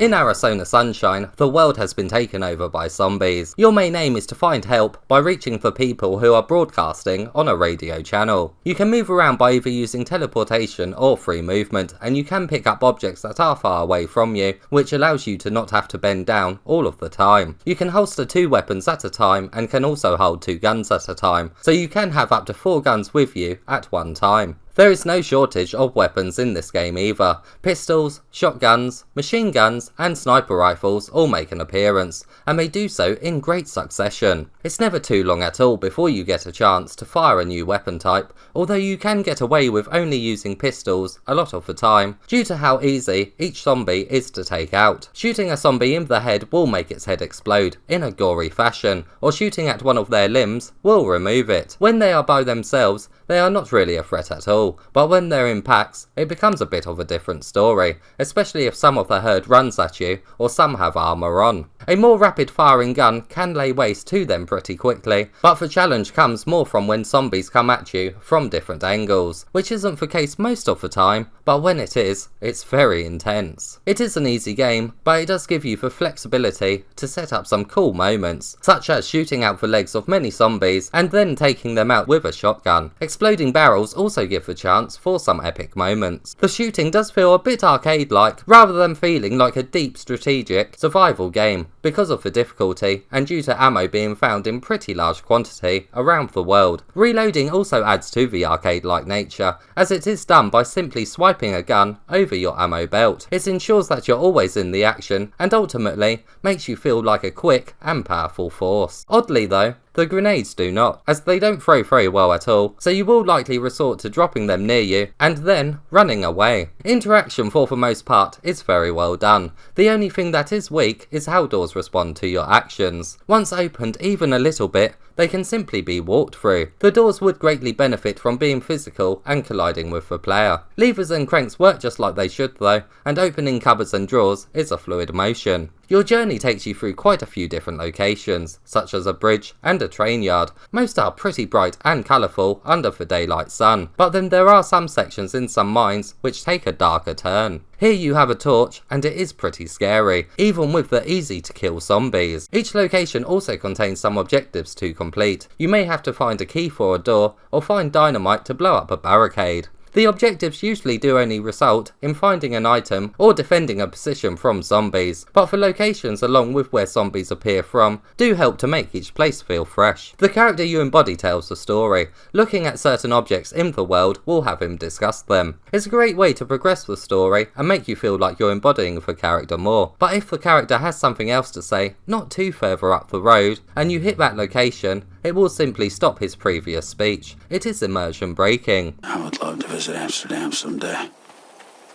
In Arizona Sunshine, the world has been taken over by zombies. Your main aim is to find help by reaching for people who are broadcasting on a radio channel. You can move around by either using teleportation or free movement, and you can pick up objects that are far away from you, which allows you to not have to bend down all of the time. You can holster 2 weapons at a time and can also hold 2 guns at a time, so you can have up to 4 guns with you at one time. There is no shortage of weapons in this game either. Pistols, shotguns, machine guns and sniper rifles all make an appearance, and they do so in great succession. It's never too long at all before you get a chance to fire a new weapon type, although you can get away with only using pistols a lot of the time, due to how easy each zombie is to take out. Shooting a zombie in the head will make its head explode in a gory fashion, or shooting at one of their limbs will remove it. When they are by themselves, they are not really a threat at all, but when they're in packs, it becomes a bit of a different story, especially if some of the herd runs at you, or some have armour on. A more rapid firing gun can lay waste to them pretty quickly, but the challenge comes more from when zombies come at you from different angles, which isn't the case most of the time, but when it is, it's very intense. It is an easy game, but it does give you the flexibility to set up some cool moments, such as shooting out the legs of many zombies and then taking them out with a shotgun. Exploding barrels also give the chance for some epic moments. The shooting does feel a bit arcade-like, rather than feeling like a deep strategic survival game, because of the difficulty and due to ammo being found in pretty large quantity around the world. Reloading also adds to the arcade-like nature, as it is done by simply swiping a gun over your ammo belt. It ensures that you're always in the action and ultimately makes you feel like a quick and powerful force. Oddly though, the grenades do not, as they don't throw very well at all, so you will likely resort to dropping them near you and then running away. Interaction for the most part is very well done. The only thing that is weak is how doors respond to your actions. Once opened even a little bit, they can simply be walked through. The doors would greatly benefit from being physical and colliding with the player. Levers and cranks work just like they should though, and opening cupboards and drawers is a fluid motion. Your journey takes you through quite a few different locations, such as a bridge and a train yard. Most are pretty bright and colourful under the daylight sun, but then there are some sections in some mines which take a darker turn. Here you have a torch and it is pretty scary, even with the easy to kill zombies. Each location also contains some objectives to complete. You may have to find a key for a door or find dynamite to blow up a barricade. The objectives usually do only result in finding an item or defending a position from zombies, but the locations along with where zombies appear from do help to make each place feel fresh. The character you embody tells the story. Looking at certain objects in the world will have him discuss them. It's a great way to progress the story and make you feel like you're embodying the character more, but if the character has something else to say not too further up the road and you hit that location, it will simply stop his previous speech. It is immersion breaking. I would love to visit Amsterdam someday.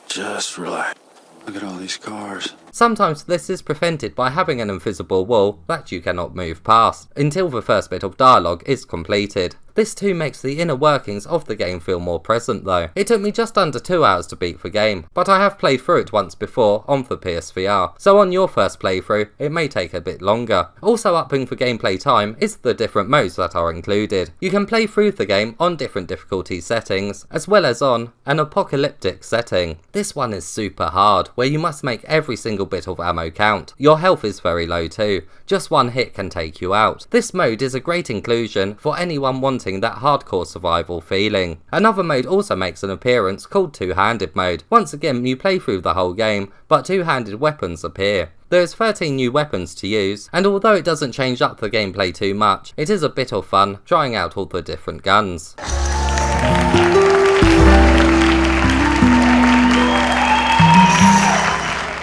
Just relax. Look at all these cars. Sometimes this is prevented by having an invisible wall that you cannot move past, until the first bit of dialogue is completed. This too makes the inner workings of the game feel more present though. It took me just under 2 hours to beat the game, but I have played through it once before on the PSVR, so on your first playthrough it may take a bit longer. Also upping the gameplay time is the different modes that are included. You can play through the game on different difficulty settings, as well as on an apocalyptic setting. This one is super hard, where you must make every single bit of ammo count. Your health is very low too, just one hit can take you out. This mode is a great inclusion for anyone wanting that hardcore survival feeling. Another mode also makes an appearance called two-handed mode. Once again you play through the whole game, but two-handed weapons appear. There's 13 new weapons to use, and although it doesn't change up the gameplay too much, it is a bit of fun trying out all the different guns.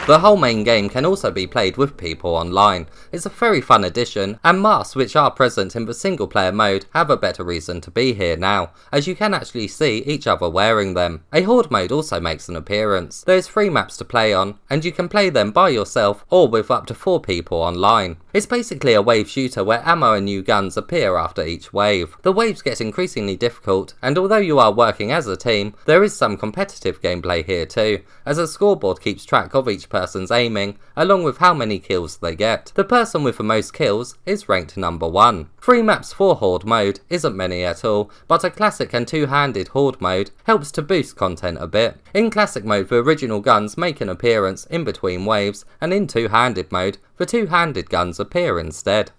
The whole main game can also be played with people online. It's a very fun addition, and masks which are present in the single player mode have a better reason to be here now, as you can actually see each other wearing them. A Horde Mode also makes an appearance. There's 3 maps to play on, and you can play them by yourself or with up to 4 people online. It's basically a wave shooter where ammo and new guns appear after each wave. The waves get increasingly difficult, and although you are working as a team, there is some competitive gameplay here too, as a scoreboard keeps track of each person's aiming, along with how many kills they get. The person with the most kills is ranked number 1. 3 maps for Horde Mode isn't many at all, but a classic and two-handed Horde Mode helps to boost content a bit. In classic mode, the original guns make an appearance in between waves, and in two-handed mode, the two-handed guns appear instead.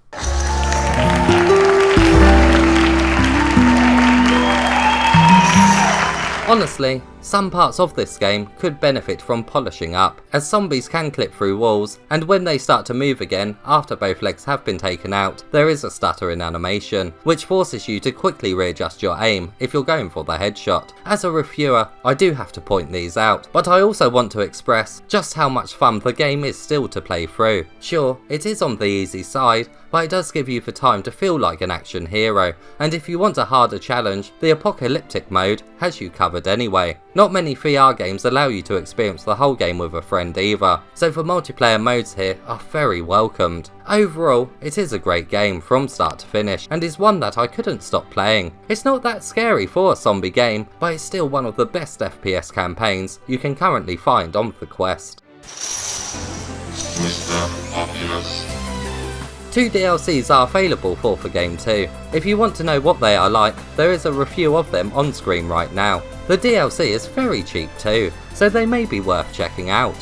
Honestly, some parts of this game could benefit from polishing up, as zombies can clip through walls, and when they start to move again after both legs have been taken out, there is a stutter in animation, which forces you to quickly readjust your aim if you're going for the headshot. As a reviewer, I do have to point these out, but I also want to express just how much fun the game is still to play through. Sure, it is on the easy side, but it does give you the time to feel like an action hero, and if you want a harder challenge, the apocalyptic mode has you covered anyway. Not many VR games allow you to experience the whole game with a friend either, so the multiplayer modes here are very welcomed. Overall, it is a great game from start to finish, and is one that I couldn't stop playing. It's not that scary for a zombie game, but it's still one of the best FPS campaigns you can currently find on the Quest. Mr Oculus. 2 DLCs are available for the game too. If you want to know what they are like, there is a review of them on screen right now. The DLC is very cheap too, so they may be worth checking out.